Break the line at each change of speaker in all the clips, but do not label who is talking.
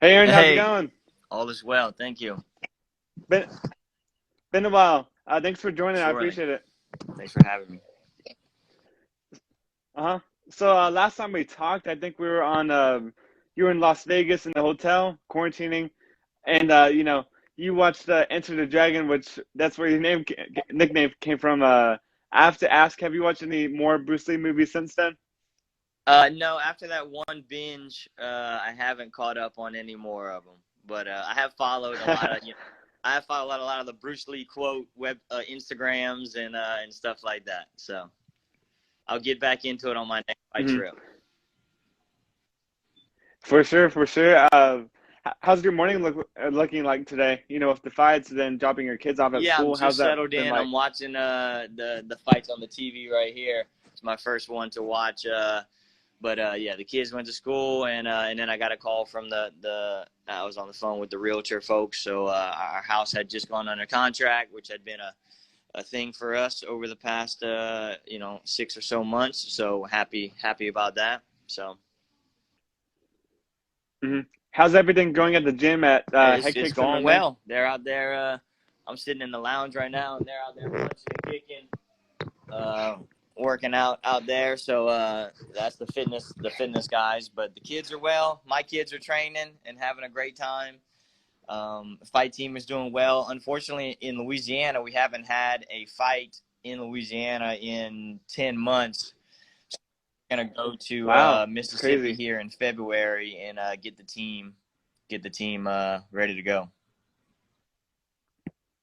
Hey Aaron, how's it
Hey,
going?
all is well. Thank you.
Been been a while. Thanks for joining. I
Surely.
appreciate it.
Thanks for having me.
Uh-huh. So last time we talked, I think we were on you were in Las Vegas in the hotel quarantining, and you watched Enter the Dragon, which that's where your nickname came from. I have to ask, have you watched any more Bruce Lee movies since then?
No, after that one binge, I haven't caught up on any more of them. But I have followed a lot of, I have followed a lot of the Bruce Lee quote web Instagrams and stuff like that. So I'll get back into it on my next fight
Hmm.
trip.
For sure, for sure. How's your morning looking like today? You know, with the fights, then dropping your kids off at
Yeah, I'm
school. How's
just
that
settled
been
in.
like?
I'm watching the fights on the TV right here. It's my first one to watch. But yeah, the kids went to school, and then I got a call from the I was on the phone with the realtor folks. So our house had just gone under contract, which had been a thing for us over the past 6 or so months. So happy about that. So
Hmm. How's everything going at the gym at Head
it's
Kicks
going
MMA?
well. They're out there. I'm sitting in the lounge right now, and they're out there punching and kicking. uh, Working out there. So that's the fitness guys. But the kids are well. My kids are training and having a great time. The fight team is doing well. Unfortunately, in Louisiana, we haven't had a fight in Louisiana in 10 months. We're gonna go to
Wow, it's
Mississippi
crazy.
here in February and get the team ready to go.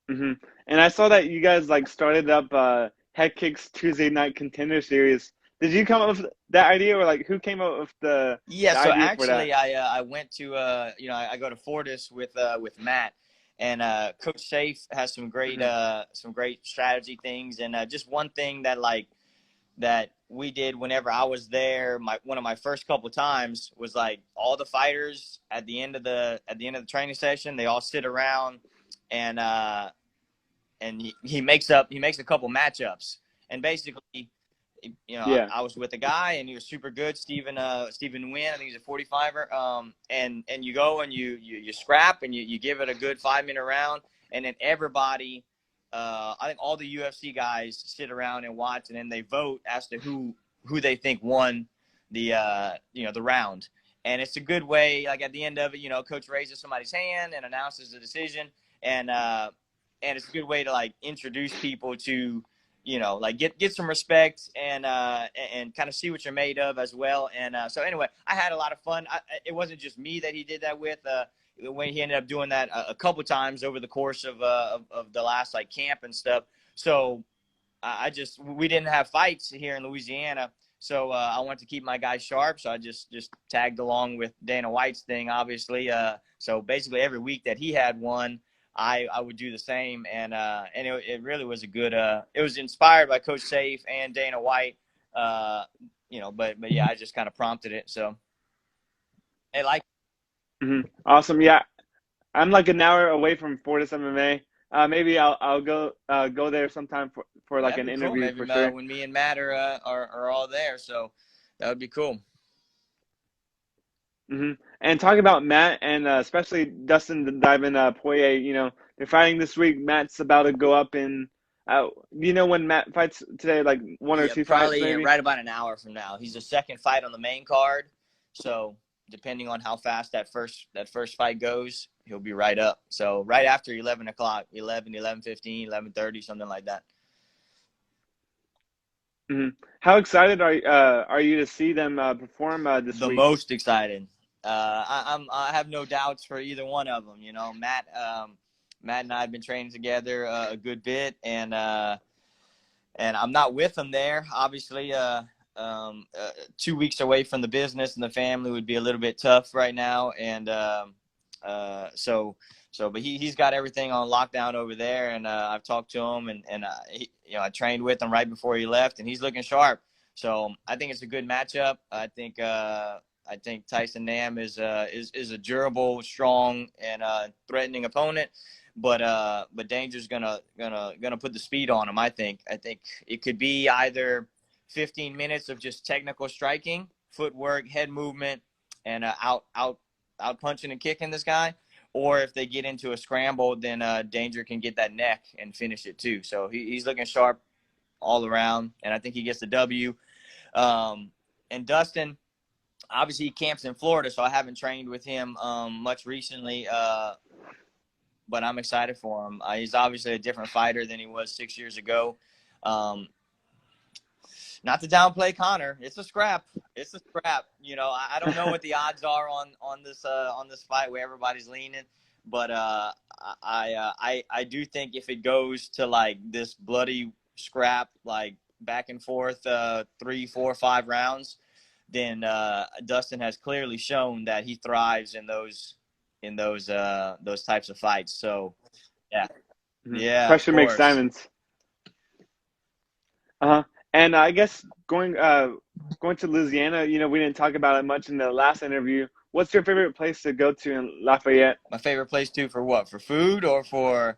Hmm. And I saw that you guys like started up Head Kicks Tuesday Night Contender Series. Did you come up with that idea, or like who came up with
Yeah,
the
so
idea for that?
actually, I went to I go to Fortis with Matt, and Coach Safe has
Hmm.
some great strategy things, and just one thing that we did whenever I was there, my one of my first couple times was like all the fighters at the end of the training session, they all sit around, and he makes a couple matchups, and basically
Yeah.
I was with a guy and he was super good, Stephen Wynn. I think he's a 45er. And you go and you scrap and you give it a good 5 minute round, and then everybody, I think all the UFC guys sit around and watch, and then they vote as to who they think won the round. And it's a good way, like at the end of it, coach raises somebody's hand and announces the decision, and it's a good way to like introduce people to like get some respect and kind of see what you're made of as well. And so anyway, I had a lot of fun. It wasn't just me that he did that with. When he ended up doing that a couple times over the course of the last like camp and stuff. So I just we didn't have fights here in Louisiana. So I wanted to keep my guys sharp. So I just tagged along with Dana White's thing, obviously. So basically every week that he had one, I would do the same, and it really was a good. It was inspired by Coach Safe and Dana White, but yeah, I just kind of prompted it. So they like.
Hmm. Awesome. Yeah, I'm like an hour away from Fortis MMA. Maybe I'll go there sometime for like
That'd
an
be cool.
interview
Maybe
for sure.
when me and Matt are all there, so that would be cool.
Hmm. And talking about Matt and especially Dustin Diamond Poirier, they're fighting this week. Matt's about to go up in. Do you know when Matt fights today? Like one or
Yeah,
two fights,
probably
maybe.
right about an hour from now. He's the second fight on the main card, so depending on how fast that first fight goes, he'll be right up. So right after 11 o'clock, 11:15, 11:30, something like that.
Hmm. How excited are you to see them perform this
The
week?
most excited. I have no doubts for either one of them. Matt and I have been training together a good bit, and I'm not with them there. Obviously, 2 weeks away from the business and the family would be a little bit tough right now, and but he's got everything on lockdown over there, and I've talked to him, I trained with him right before he left, and he's looking sharp. So I think it's a good matchup. I think Tyson Nam is a durable, strong, and threatening opponent, but Danger's gonna put the speed on him. I think it could be either 15 minutes of just technical striking, footwork, head movement, and out punching and kicking this guy. Or if they get into a scramble, then Danger can get that neck and finish it too. So he's looking sharp all around, and I think he gets the W. And Dustin, obviously he camps in Florida, so I haven't trained with him much recently, but I'm excited for him. He's obviously a different fighter than he was 6 years ago. Not to downplay Connor, it's a scrap. It's a scrap. You know, I don't know what the odds are on this fight where everybody's leaning, but I do think if it goes to like this bloody scrap, like back and forth, 3, 4, 5 rounds, then Dustin has clearly shown that he thrives in those types of fights. So yeah, yeah,
Pressure
of
makes
course.
diamonds. And I guess going to Louisiana, you know, we didn't talk about it much in the last interview. What's your favorite place to go to in Lafayette?
My favorite place too for what? For food or for?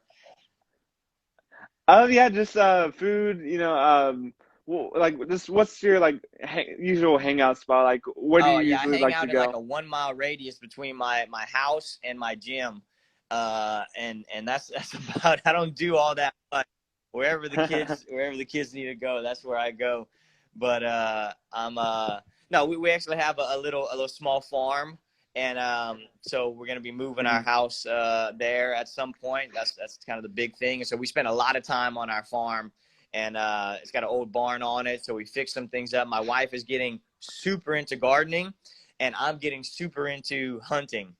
Oh yeah, just food. You know, like just what's your like usual hangout spot? Like, where do
Oh
you
yeah, I
usually
hang
like to
out in like
go?
a 1 mile radius between my house and my gym, and that's about. I don't do all that much. Wherever the kids need to go, that's where I go. But I'm no, we actually have a little small farm, and so we're gonna be moving our
Mhm.
house there at some point. That's kind of the big thing. And so we spend a lot of time on our farm, and it's got an old barn on it, so we fix some things up. My wife is getting super into gardening, and I'm getting super into hunting.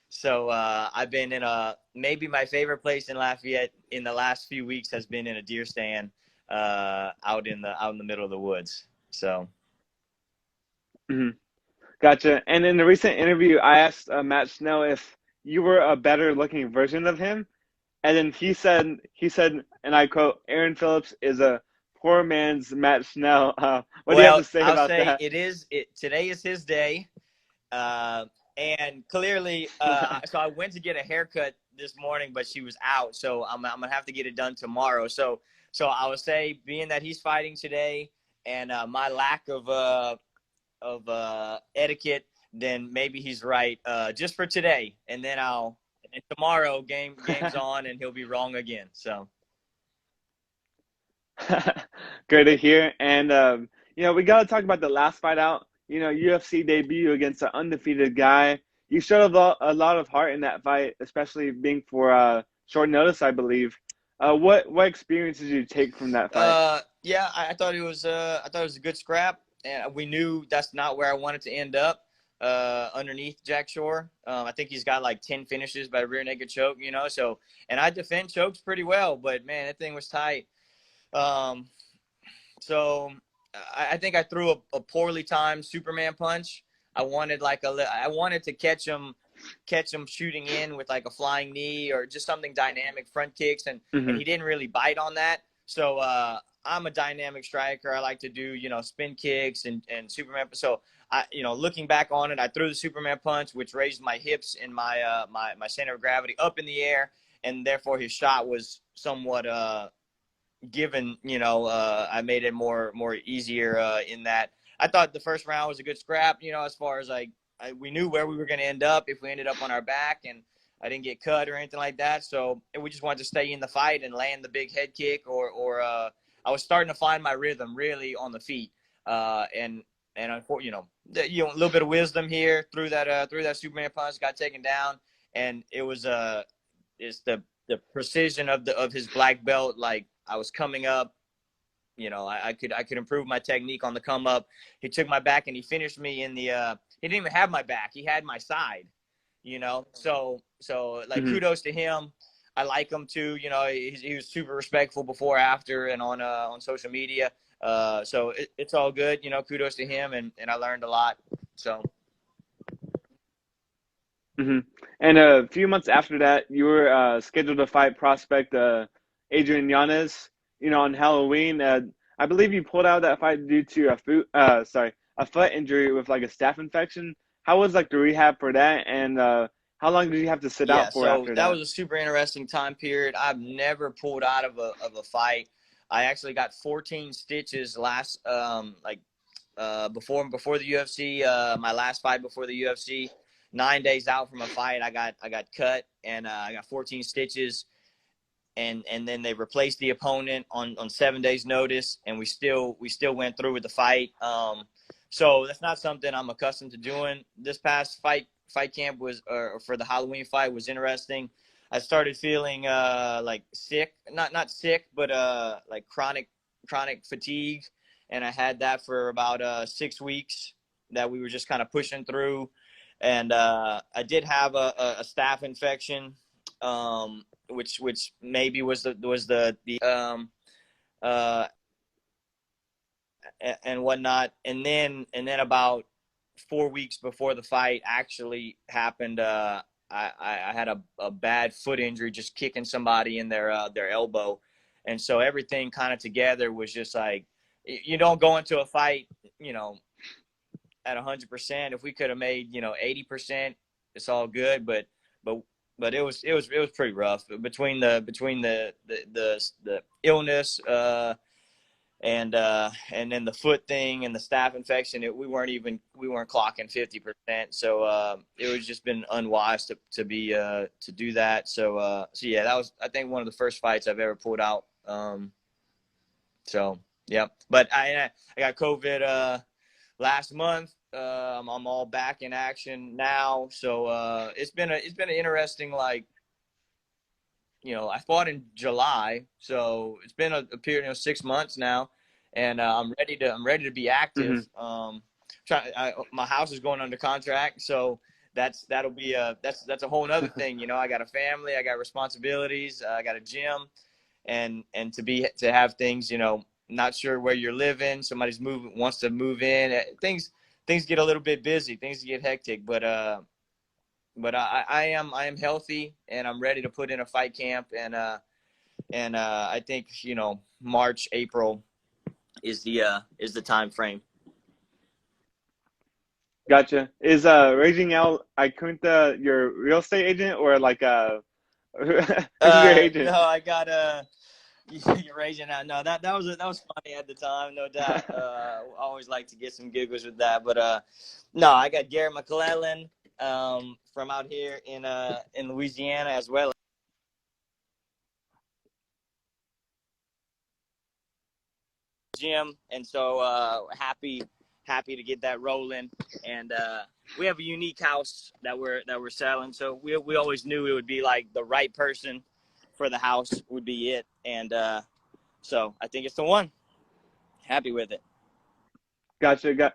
So I've been in maybe my favorite place in Lafayette in the last few weeks has been in a deer stand out in the middle of the woods. So
Mhm. Gotcha. And in the recent interview, I asked Matt Schnell if you were a better looking version of him, and then he said, and I quote, "Aaron Phillips is a poor man's Matt Schnell." What do you have
well,
to say
I'll
about
say
that?
today is his day. Uh, and clearly, so I went to get a haircut this morning, but she was out, so I'm gonna have to get it done tomorrow. So I would say, being that he's fighting today, and my lack of etiquette, then maybe he's right, just for today, and then and tomorrow game's on, and he'll be wrong again. So
Good to hear. And you know, we got to talk about the last fight out. You know, UFC debut against an undefeated guy. You showed a lot of heart in that fight, especially being for short notice, I believe. What experience did you take from that fight?
yeah, I thought it was a good scrap, and we knew that's not where I wanted to end up. Underneath Jack Shore, I think he's got like 10 finishes by rear naked choke, you know. So, and I defend chokes pretty well, but man, that thing was tight. Um, so I think I threw a poorly timed Superman punch. I wanted to catch him shooting in with like a flying knee or just something dynamic, front kicks, and
Hmm.
he didn't really bite on that. So I'm a dynamic striker. I like to do, you know, spin kicks and Superman. So looking back on it, I threw the Superman punch, which raised my hips and my center of gravity up in the air, and therefore his shot was somewhat given. I made it more easier in that. I thought the first round was a good scrap, as far as like we knew where we were going to end up if we ended up on our back, and I didn't get cut or anything like that. So we just wanted to stay in the fight and land the big head kick, or I was starting to find my rhythm really on the feet, and a little bit of wisdom here through that Superman punch, got taken down, and it was it's the precision of his black belt. Like, I was coming up, I could improve my technique on the come up. He took my back and he finished me in the he didn't even have my back. He had my side, so like,
Hmm.
kudos to him. I like him too. He was super respectful before, after, and on social media. So it's all good. Kudos to him, and I learned a lot. So
Hmm. And a few months after that, you were scheduled to fight prospect Adrian Yanez. You know, on Halloween. I believe you pulled out of that fight due to a foot injury with like a staph infection. How was like the rehab for that, and how long did you have to sit
yeah,
out for
so
after
that
that?
was a super interesting time period. I've never pulled out of a fight. I actually got 14 stitches last before the UFC, my last fight before the UFC. 9 days out from a fight, I got cut, and I got 14 stitches. And then they replaced the opponent on 7 days notice, and we still went through with the fight. So that's not something I'm accustomed to doing. This past fight camp was, for the Halloween fight, was interesting. I started feeling like sick, not sick, but like chronic fatigue, and I had that for about 6 weeks that we were just kind of pushing through. And I did have a staph infection, which maybe was the and whatnot. And then about 4 weeks before the fight actually happened, I had a bad foot injury, just kicking somebody in their elbow. And so everything kind of together was just like, you don't go into a fight, at 100%. If we could have made, 80%, it's all good. But it was pretty rough between the illness, and then the foot thing and the staph infection. We weren't clocking 50%. So it was just been unwise to do that. So yeah, that was, I think, one of the first fights I've ever pulled out. So yeah, but I got COVID last month. I'm all back in action now. So it's been an interesting, like, I fought in July, so it's been a period, 6 months now, and I'm ready to be active. My house is going under contract, so that'll be that's a whole other thing. I got a family, I got responsibilities, I got a gym, and to have things, not sure where you're living, wants to move in, things get a little bit busy, things get hectic, but I am healthy, and I'm ready to put in a fight camp, and I think, March, April is the time frame.
Gotcha. Is Raging Al Icunta your real estate agent, or like who's your agent?
No, I got you're Raging Out. No, that was funny at the time, no doubt. I always like to get some giggles with that, but no, I got Garrett McClellan from out here in Louisiana, as well. Gym, and so happy to get that rolling. And we have a unique house that we're selling, so we always knew it would be like the right person for the house would be it. And so I think it's the one. Happy with it.
Gotcha.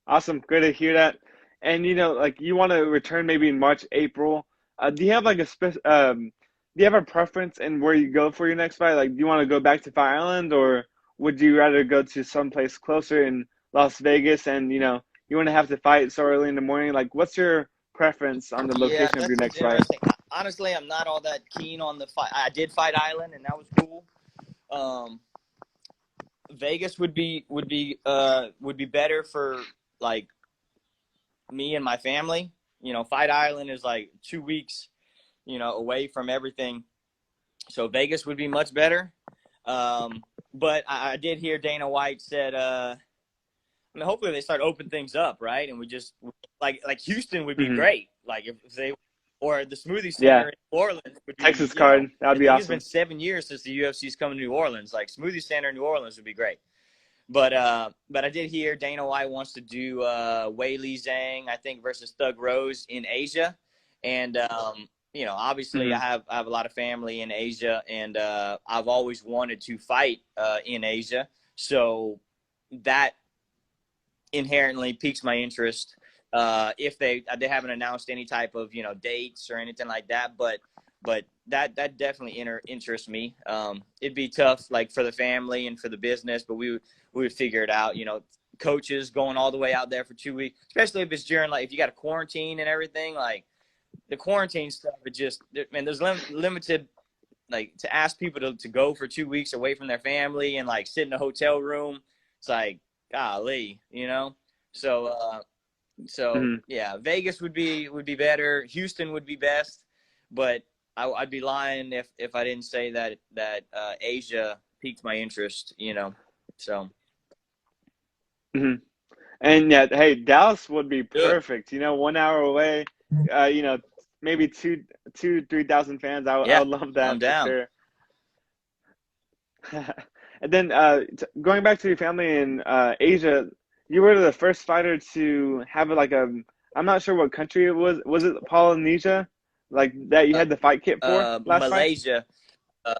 Awesome. Good to hear that. And like, you want to return maybe in March, April. Do you have like do you have a preference in where you go for your next fight? Like, do you want to go back to Fire Island, or would you rather go to someplace closer in Las Vegas, and you want to have to fight so early in the morning? Like, what's your preference on the location of your next fight?
Honestly, I'm not all that keen on the fight. I did Fight Island, and that was cool. Vegas would be better for, like, me and my family. Fight Island is like 2 weeks, away from everything. So Vegas would be much better. But I did hear Dana White said, hopefully they start opening things up, right? And we just, like Houston would be great. Like, if they, or the Smoothie Center in New Orleans would be,
Texas card. That would be awesome.
It's been 7 years since the UFC's coming to New Orleans. Like, Smoothie Center in New Orleans would be great. But I did hear Dana White wants to do Weili Zhang, I think, versus Thug Rose in Asia. And obviously I have a lot of family in Asia, and I've always wanted to fight in Asia. So that inherently piques my interest. If they haven't announced any type of dates or anything like that, but that definitely interests me. It'd be tough, like, for the family and for the business, but we would figure it out. Coaches going all the way out there for 2 weeks, especially if it's during, like, if you got a quarantine and everything, like the quarantine stuff. It just, man, there's limited, like, to ask people to go for 2 weeks away from their family and, like, sit in a hotel room. It's like, golly, So yeah, Vegas would be better. Houston would be best, but I'd be lying if I didn't say that Asia piqued my interest. So.
And yeah, hey, Dallas would be perfect. 1 hour away. you know, maybe 3,000 fans. I
Yeah,
would love that
I'm
for
down.
sure. And then going back to your family in Asia, you were the first fighter to have like a, I'm not sure what country it was. Was it Polynesia? Like that you
Uh,
had the fight kit for last fight?
Malaysia. Uh,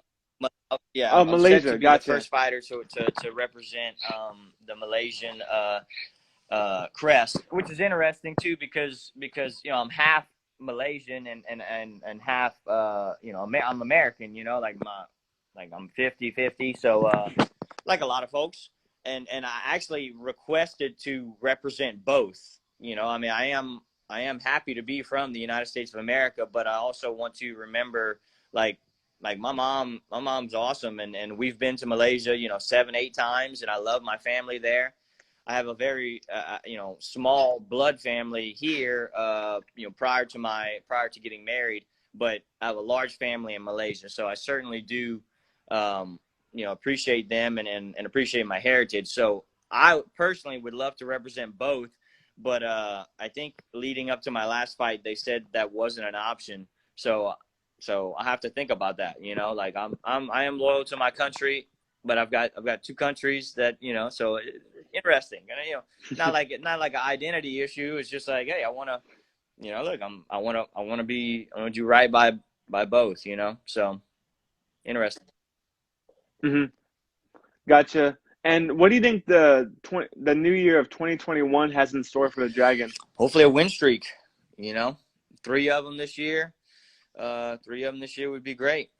yeah,
Oh,
I'm set
Malaysia.
to be the
Gotcha.
first fighter to represent the Malaysian crest, which is interesting too because I'm half Malaysian and half I'm American. Like I'm 50-50. So like a lot of folks, and I actually requested to represent both. I mean, I am happy to be from the United States of America, but I also want to remember like my mom's awesome, and we've been to Malaysia 7-8 times, and I love my family there. I have a very small blood family here prior to getting married, but I have a large family in Malaysia, so I certainly do appreciate them and appreciate my heritage. So I personally would love to represent both, but I think leading up to my last fight, they said that wasn't an option. So I have to think about that. Like I am loyal to my country, but I've got two countries that so interesting. And not like an identity issue. It's just like, hey, I want to look, I want to do right by both. So interesting.
Hmm. Gotcha. And what do you think the new year of 2021 has in store for the Dragon?
Hopefully a win streak. You know, three of them this year. Three of them this year would be great.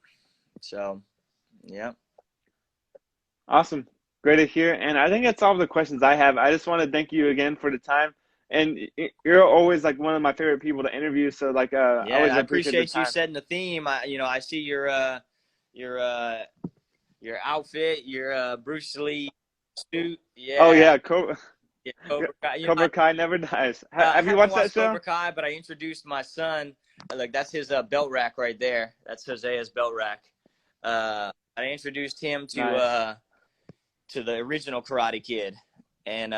So, yeah.
Awesome. Great to hear. And I think that's all the questions I have. I just want to thank you again for the time. And you're always like one of my favorite people to interview. So like, I
Yeah,
always
I
appreciate the
appreciate you
time.
setting the theme. I see your your outfit, your Bruce Lee suit.
Oh
Yeah,
yeah,
yeah, Cobra Kai.
Cobra Kai never dies.
I
Have you
haven't
watched that
watched
show?
Cobra Kai, but I introduced my son. Like that's his belt rack right there. That's Josea's belt rack. I introduced him
Nice.
to the original Karate Kid, and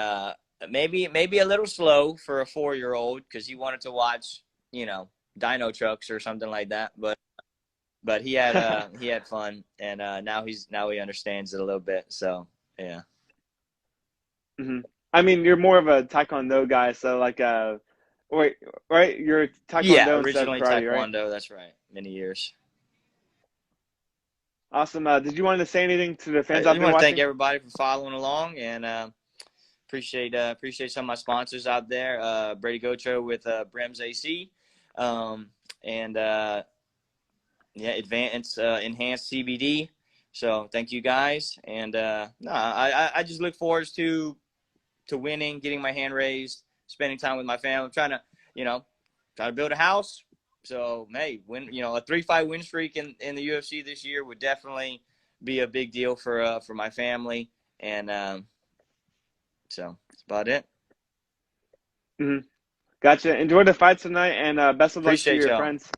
maybe a little slow for a 4-year-old because he wanted to watch Dino Trucks or something like that. But he had fun, and now he understands it a little bit. So yeah.
Hmm. I mean, you're more of a Taekwondo guy, so like, wait, right? You're
Yeah,
Taekwondo instead of
originally
karate, right?
Taekwondo. That's right. Many years.
Awesome. Did you want to say anything to the
I
fans
just
out there
want to thank
watching?
everybody for following along, and appreciate some of my sponsors out there. Brady Gocho with Brems AC, and yeah, Enhanced CBD. So thank you guys, and no, I just look forward to winning, getting my hand raised, spending time with my family. I'm trying to build a house. So hey, a 3-fight win streak in the UFC this year would definitely be a big deal for my family, and so that's about it.
Hmm. Gotcha. Enjoy the fight tonight, and best of luck to
Appreciate
your
y'all.
friends.